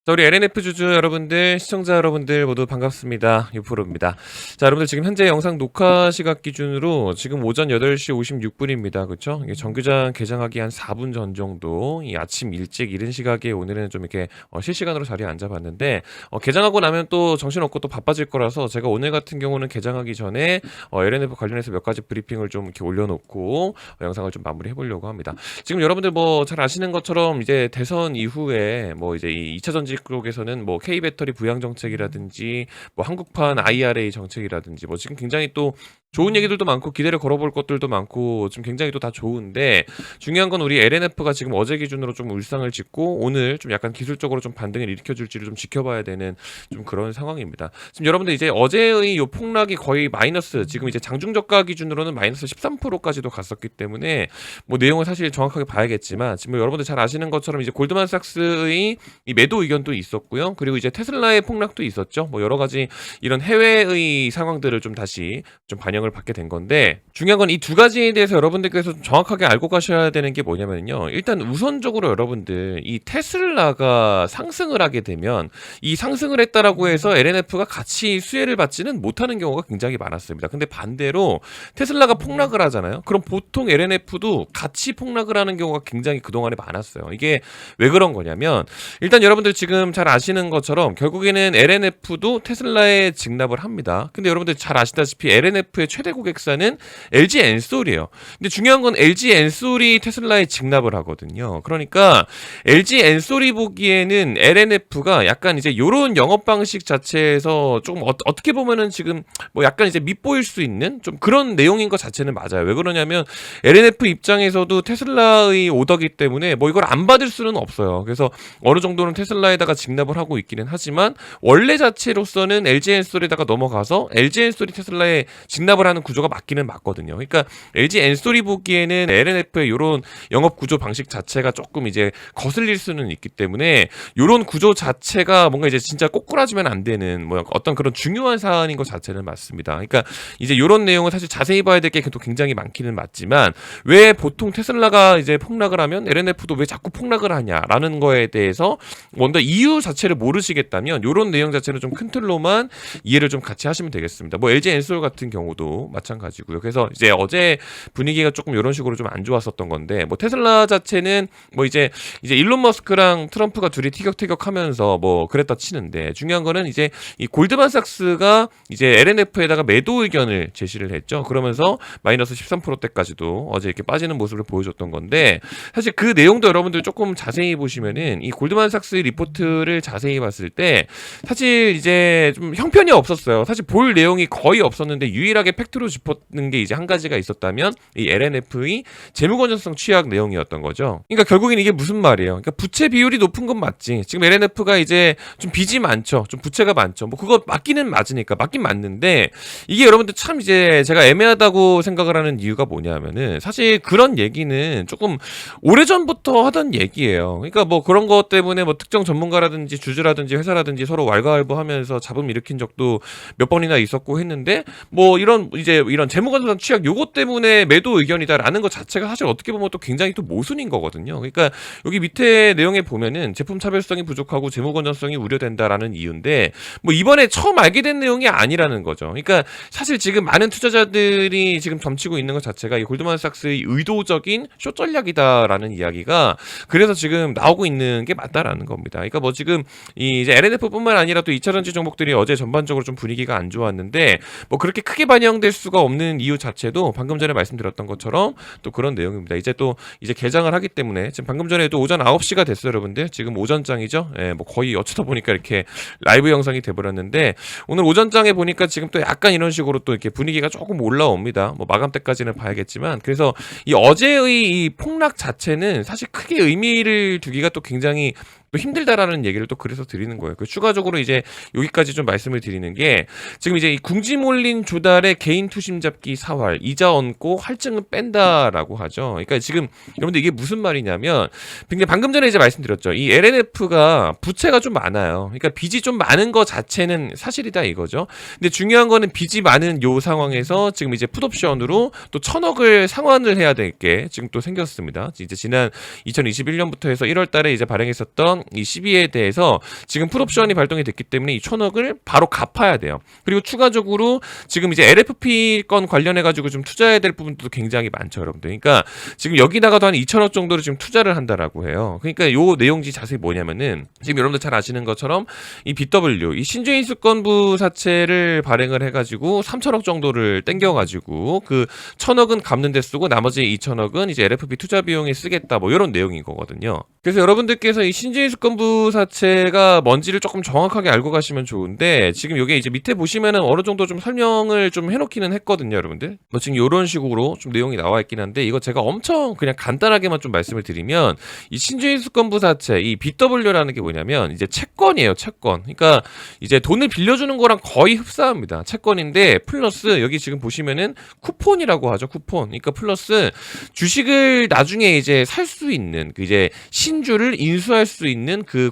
자, 우리 LNF 주주 여러분들, 시청자 여러분들 모두 반갑습니다. 유프로입니다. 자, 여러분들 지금 현재 영상 녹화 시각 기준으로 지금 오전 8시 56분입니다. 그쵸? 이게 정규장 개장하기 한 4분 전 정도, 이 아침 일찍 이른 시각에 오늘은 좀 이렇게 실시간으로 자리에 앉아봤는데, 개장하고 나면 또 정신없고 또 바빠질 거라서 제가 오늘 같은 경우는 개장하기 전에 LNF 관련해서 몇 가지 브리핑을 좀 이렇게 올려놓고 영상을 좀 마무리 해보려고 합니다. 지금 여러분들 뭐 잘 아시는 것처럼 이제 대선 이후에 뭐 이제 이 2차 전지 쪽에서는 뭐 K 배터리 부양 정책이라든지 뭐 한국판 IRA 정책이라든지 뭐 지금 굉장히 또 좋은 얘기들도 많고 기대를 걸어볼 것들도 많고 지금 굉장히 또 다 좋은데, 중요한 건 우리 LNF가 지금 어제 기준으로 좀 울상을 짓고 오늘 좀 약간 기술적으로 좀 반등을 일으켜줄지를 좀 지켜봐야 되는 좀 그런 상황입니다. 지금 여러분들 이제 어제의 요 폭락이 거의 마이너스, 지금 이제 장중저가 기준으로는 마이너스 13%까지도 갔었기 때문에 뭐 내용을 사실 정확하게 봐야겠지만, 지금 여러분들 잘 아시는 것처럼 이제 골드만삭스의 이 매도 의견도 있었고요. 그리고 이제 테슬라의 폭락도 있었죠. 뭐 여러 가지 이런 해외의 상황들을 좀 다시 좀 반영을 받게 된 건데, 중요한 건 이 두 가지에 대해서 여러분들께서 좀 정확하게 알고 가셔야 되는 게 뭐냐면요. 일단 우선적으로 여러분들 이 테슬라가 상승을 하게 되면 이 상승을 했다라고 해서 LNF가 같이 수혜를 받지는 못하는 경우가 굉장히 많았습니다. 근데 반대로 테슬라가 폭락을 하잖아요. 그럼 보통 LNF도 같이 폭락을 하는 경우가 굉장히 그동안에 많았어요. 이게 왜 그런 거냐면, 일단 여러분들 지금 잘 아시는 것처럼 결국에는 LNF도 테슬라에 직납을 합니다. 근데 여러분들 잘 아시다시피 LNF의 최대 고객사는 LG 엔솔이에요. 근데 중요한 건 LG 엔솔이 테슬라에 직납을 하거든요. 그러니까 LG 엔솔이 보기에는 LNF가 약간 이제 요런 영업 방식 자체에서 조금 어떻게 보면은 지금 뭐 약간 이제 밉보일 수 있는 좀 그런 내용인 것 자체는 맞아요. 왜 그러냐면 LNF 입장에서도 테슬라의 오더기 때문에 뭐 이걸 안 받을 수는 없어요. 그래서 어느 정도는 테슬라에다가 직납을 하고 있기는 하지만 원래 자체로서는 LG 엔솔에다가 넘어가서 LG 엔솔이 테슬라에 직납을 하는 구조가 맞기는 맞거든요. 그러니까 LG 엔솔이 보기에는 LNF의 이런 영업 구조 방식 자체가 조금 이제 거슬릴 수는 있기 때문에 이런 구조 자체가 뭔가 이제 진짜 꼬꾸라지면 안 되는 뭐 어떤 그런 중요한 사안인 것 자체는 맞습니다. 그러니까 이제 이런 내용을 사실 자세히 봐야 될 게 또 굉장히 많기는 맞지만, 왜 보통 테슬라가 이제 폭락을 하면 LNF도 왜 자꾸 폭락을 하냐라는 거에 대해서 먼저 이유 자체를 모르시겠다면 이런 내용 자체는 좀 큰 틀로만 이해를 좀 같이 하시면 되겠습니다. 뭐 LG 엔솔 같은 경우도 마찬가지고요. 그래서 이제 어제 분위기가 조금 이런 식으로 좀 안 좋았었던 건데, 뭐 테슬라 자체는 뭐 이제 일론 머스크랑 트럼프가 둘이 티격태격하면서 뭐 그랬다 치는데, 중요한 거는 이제 이 골드만삭스가 이제 LNF에다가 매도 의견을 제시를 했죠. 그러면서 마이너스 13%대까지도 어제 이렇게 빠지는 모습을 보여줬던 건데, 사실 그 내용도 여러분들 조금 자세히 보시면은 이 골드만삭스의 리포트를 자세히 봤을 때 사실 이제 좀 형편이 없었어요. 사실 볼 내용이 거의 없었는데 유일하게 팩트로 짚었는 게 이제 한 가지가 있었다면 이 LNF의 재무건전성 취약 내용이었던 거죠. 그러니까 결국엔 이게 무슨 말이에요? 그러니까 부채 비율이 높은 건 맞지. 지금 LNF가 이제 좀 빚이 많죠. 좀 부채가 많죠. 뭐 그거 맞기는 맞으니까 맞긴 맞는데, 이게 여러분들 참 이제 제가 애매하다고 생각을 하는 이유가 뭐냐면은, 사실 그런 얘기는 조금 오래전부터 하던 얘기예요. 그러니까 뭐 그런 것 때문에 뭐 특정 전문가라든지 주주라든지 회사라든지 서로 왈가왈부하면서 잡음 일으킨 적도 몇 번이나 있었고 했는데, 뭐 이런 이제 이런 재무건전성 취약 요것 때문에 매도 의견이다라는 것 자체가 사실 어떻게 보면 또 굉장히 또 모순인 거거든요. 그러니까 여기 밑에 내용에 보면은 제품 차별성이 부족하고 재무건전성이 우려된다라는 이유인데, 뭐 이번에 처음 알게 된 내용이 아니라는 거죠. 그러니까 사실 지금 많은 투자자들이 지금 점치고 있는 것 자체가 이 골드만삭스의 의도적인 쇼 전략이다라는 이야기가 그래서 지금 나오고 있는 게 맞다라는 겁니다. 그러니까 뭐 지금 이 이제 LNF뿐만 아니라 또 2차전지 종목들이 어제 전반적으로 좀 분위기가 안 좋았는데, 뭐 그렇게 크게 반영될 수가 없는 이유 자체도 방금 전에 말씀드렸던 것처럼 또 그런 내용입니다. 이제 또 이제 개장을 하기 때문에 지금 방금 전에도 오전 9시가 됐어요, 여러분들. 지금 오전장이죠. 예, 뭐 거의 어쩌다 보니까 이렇게 라이브 영상이 돼버렸는데, 오늘 오전장에 보니까 지금 또 약간 이런 식으로 또 이렇게 분위기가 조금 올라옵니다. 뭐 마감 때까지는 봐야겠지만, 그래서 이 어제의 이 폭락 자체는 사실 크게 의미를 두기가 또 굉장히 또 힘들다라는 얘기를 또 그래서 드리는 거예요. 그 추가적으로 이제 여기까지 좀 말씀을 드리는 게, 지금 이제 이 궁지 몰린 조달의 개인 투심 잡기 사활, 이자 얹고 할증은 뺀다라고 하죠. 그러니까 지금 여러분들 이게 무슨 말이냐면, 굉장히 방금 전에 이제 말씀드렸죠. 이 LNF가 부채가 좀 많아요. 그러니까 빚이 좀 많은 거 자체는 사실이다 이거죠. 근데 중요한 거는 빚이 많은 요 상황에서 지금 이제 풋옵션으로 또 1,000억을 상환을 해야 될 게 지금 또 생겼습니다. 이제 지난 2021년부터 해서 1월 달에 이제 발행했었던 이 시비에 대해서 지금 풋옵션이 발동이 됐기 때문에 이 1,000억을 바로 갚아야 돼요. 그리고 추가적으로 지금 이제 LFP 건 관련해 가지고 좀 투자해야 될 부분도 굉장히 많죠, 여러분들. 그러니까 지금 여기다가도 한 2,000억 정도를 지금 투자를 한다라고 해요. 그러니까 요 내용지 자세히 뭐냐면은 지금 여러분들 잘 아시는 것처럼 이 BW 이 신주인 수권부 사채를 발행을 해가지고 3,000억 정도를 땡겨가지고 그 1,000억은 갚는 데 쓰고 나머지 2,000억은 이제 LFP 투자 비용에 쓰겠다 뭐 이런 내용인 거거든요. 그래서 여러분들께서 이 신주인 수권부 사채가 뭔지를 조금 정확하게 알고 가시면 좋은데 지금 여기 이제 밑에 보시면은 어느 정도 좀 설명을 좀 해놓기는 했거든요, 여러분들. 뭐 지금 이런 식으로 좀 내용이 나와 있긴 한데 이거 제가 엄청 그냥 간단하게만 좀 말씀을 드리면 이 신주인 수권부 사채 이 BW라는 게 뭐냐면 이제 채권이에요, 채권. 그러니까 이제 돈을 빌려주는 거랑 거의 흡사합니다. 채권인데 플러스 여기 지금 보시면은 쿠폰이라고 하죠, 쿠폰. 그러니까 플러스 주식을 나중에 이제 살 수 있는 그 이제 신주를 인수할 수 있는 그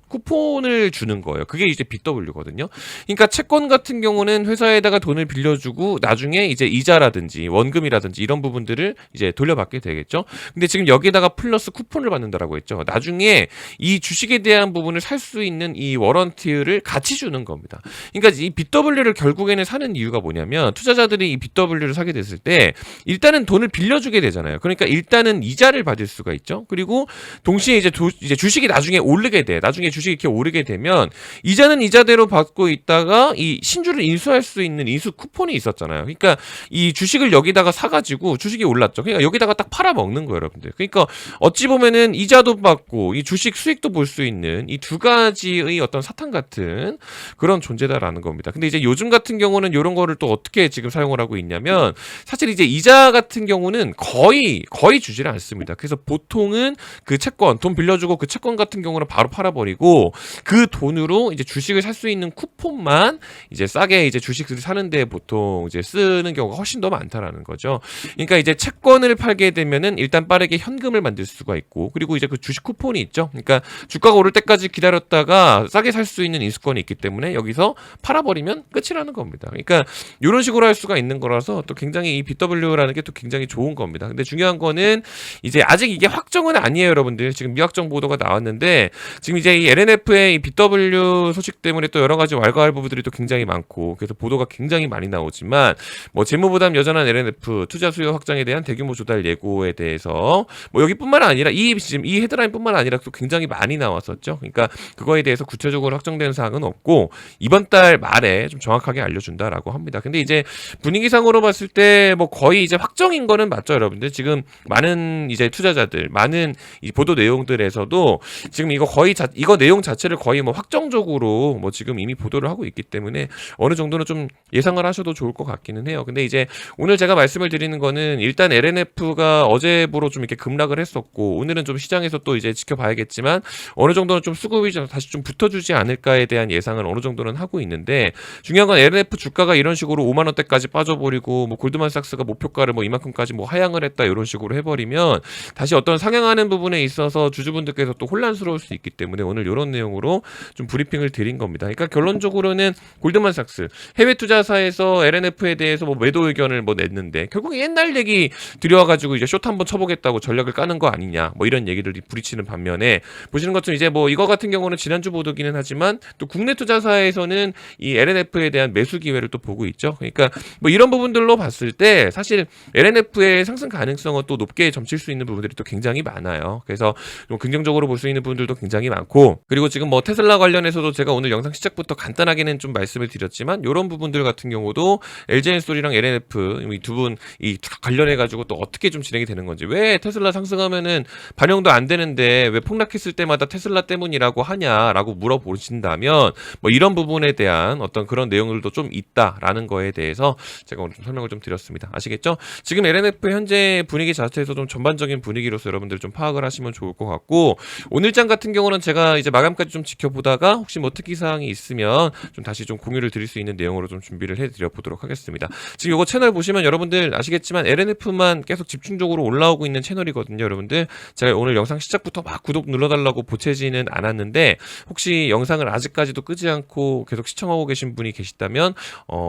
쿠폰을 주는 거예요. 그게 이제 BW거든요. 그러니까 채권 같은 경우는 회사에다가 돈을 빌려주고 나중에 이제 이자라든지 원금이라든지 이런 부분들을 이제 돌려받게 되겠죠. 근데 지금 여기에다가 플러스 쿠폰을 받는다라고 했죠. 나중에 이 주식에 대한 부분을 살 수 있는 이 워런티를 같이 주는 겁니다. 그러니까 이 BW를 결국에는 사는 이유가 뭐냐면 투자자들이 이 BW를 사게 됐을 때 일단은 돈을 빌려주게 되잖아요. 그러니까 일단은 이자를 받을 수가 있죠. 그리고 동시에 이제 주식이 나중에 오르게 돼. 나중에 주식이 이렇게 오르게 되면 이자는 이자대로 받고 있다가 이 신주를 인수할 수 있는 인수 쿠폰이 있었잖아요. 그러니까 이 주식을 여기다가 사가지고 주식이 올랐죠. 그러니까 여기다가 딱 팔아먹는 거예요, 여러분들. 그러니까 어찌 보면은 이자도 받고 이 주식 수익도 볼 수 있는 이 두 가지의 어떤 사탕 같은 그런 존재다라는 겁니다. 근데 이제 요즘 같은 경우는 이런 거를 또 어떻게 지금 사용을 하고 있냐면 사실 이제 이자 같은 경우는 거의 주지를 않습니다. 그래서 보통은 그 채권 돈 빌려주고 그 채권 같은 경우는 바로 팔아버리고 그 돈으로 이제 주식을 살 수 있는 쿠폰만 이제 싸게 이제 주식을 사는데 보통 이제 쓰는 경우가 훨씬 더 많다라는 거죠. 그러니까 이제 채권을 팔게 되면은 일단 빠르게 현금을 만들 수가 있고 그리고 이제 그 주식 쿠폰이 있죠. 그러니까 주가가 오를 때까지 기다렸다가 싸게 살 수 있는 인수권이 있기 때문에 여기서 팔아버리면 끝이라는 겁니다. 그러니까 이런 식으로 할 수가 있는 거라서 또 굉장히 이 BW라는 게 또 굉장히 좋은 겁니다. 근데 중요한 거는 이제 아직 이게 확정은 아니에요, 여러분들. 지금 미확정 보도가 나왔는데 지금 이제 이 LNF의 이 BW 소식 때문에 또 여러 가지 왈가왈부들이 또 굉장히 많고 그래서 보도가 굉장히 많이 나오지만 뭐 재무부담 여전한 LNF 투자 수요 확장에 대한 대규모 조달 예고에 대해서 뭐 여기뿐만 아니라 지금 이 헤드라인뿐만 아니라 또 굉장히 많이 나왔었죠. 그러니까 그거에 대해서 구체적으로 확정된 사항은 없고 이번 달 말에 좀 정확하게 알려준다라고 합니다. 근데 이제 분위기상으로 봤을 때 뭐 거의 이제 확정인 거는 맞죠, 여러분들. 지금 많은 이제 투자자들, 많은 이 보도 내용들에서도 지금 이거 내용 자체를 거의 뭐 확정적으로 뭐 지금 이미 보도를 하고 있기 때문에 어느 정도는 좀 예상을 하셔도 좋을 것 같기는 해요. 근데 이제 오늘 제가 말씀을 드리는 거는 일단 LNF가 어제부로 좀 이렇게 급락을 했었고 오늘은 좀 시장에서 또 이제 지켜봐야겠지만 어느 정도는 좀 수급이 다시 좀 붙어주지 않을까에 대한 예상을 어느 정도는 하고 있는데 중요한 건 LNF 주가가 이런 식으로 5만 원대까지 빠져버리고 뭐 골드만삭스가 목표가를 뭐 이만큼까지 뭐 하향을 했다 이런 식으로 해버리면 다시 어떤 상향하는 부분에 있어서 주주분들께서 또 혼란스러울 수 있기 때문에 오늘 이런 내용으로 좀 브리핑을 드린 겁니다. 그러니까 결론적으로는 골드만삭스 해외 투자사에서 LNF에 대해서 뭐 매도 의견을 뭐 냈는데 결국 옛날 얘기 들여와가지고 이제 숏 한번 쳐보겠다고 전략을 까는 거 아니냐 뭐 이런 얘기들이 부딪히는 반면에 보시는 것처럼 이제 뭐 이거 같은 경우는 지난주 보도기는 하지만 또 국내 투자사에서는 이 LNF에 대한 매수 기회를 또 보고 있죠. 그러니까 뭐 이런 부분들로 봤을 때 사실 LNF의 상승 가능성은 또 높게 점칠 수 있는 부분들이 또 굉장히 많아요. 그래서 좀 긍정적으로 볼 수 있는 부분들도 굉장히 많고 그리고 지금 뭐 테슬라 관련해서도 제가 오늘 영상 시작부터 간단하게는 좀 말씀을 드렸지만 이런 부분들 같은 경우도 LG엔솔이랑 LNF 이 두 분 이 관련해 가지고 또 어떻게 좀 진행이 되는 건지 왜 테슬라 상승하면은 반영도 안 되는데 왜 폭락했을 때마다 테슬라 때문이라고 하냐라고 물어보신다면 뭐 이런 부분에 대한 어떤 그런 내용들도 좀 있다라는 거에 대해서 제가 오늘 좀 설명을 좀 드렸습니다. 아시겠죠? 지금 LNF 현재 분위기 자체에서 좀 전반적인 분위기로서 여러분들 좀 파악을 하시면 좋을 것 같고 오늘장 같은 경우는 제가 이제 마감까지 좀 지켜보다가 혹시 뭐 특이 사항이 있으면 좀 다시 좀 공유를 드릴 수 있는 내용으로 좀 준비를 해드려 보도록 하겠습니다. 지금 이거 채널 보시면 여러분들 아시겠지만 LNF만 계속 집중적으로 올라오고 있는 채널이거든요, 여러분들. 제가 오늘 영상 시작부터 막 구독 눌러달라고 보채지는 않았는데 혹시 영상을 아직까지도 끄지 않고 계속 시청하고 계신 분이 계시다면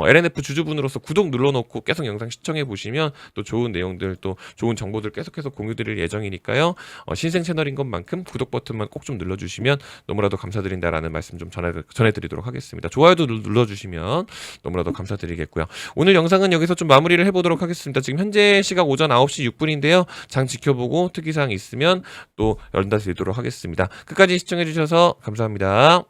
LNF 주주분으로서 구독 눌러놓고 계속 영상 시청해 보시면 또 좋은 내용들 또 좋은 정보들 계속해서 공유드릴 예정이니까요. 신생 채널인 것만큼 구독 버튼만 번씩만 꼭 좀 눌러주시면 너무나도 감사드린다라는 말씀 좀 전해드리도록 하겠습니다. 좋아요도 눌러주시면 너무나도 감사드리겠고요. 오늘 영상은 여기서 좀 마무리를 해보도록 하겠습니다. 지금 현재 시각 오전 9시 6분인데요. 장 지켜보고 특이사항 있으면 또 연락드리도록 하겠습니다. 끝까지 시청해주셔서 감사합니다.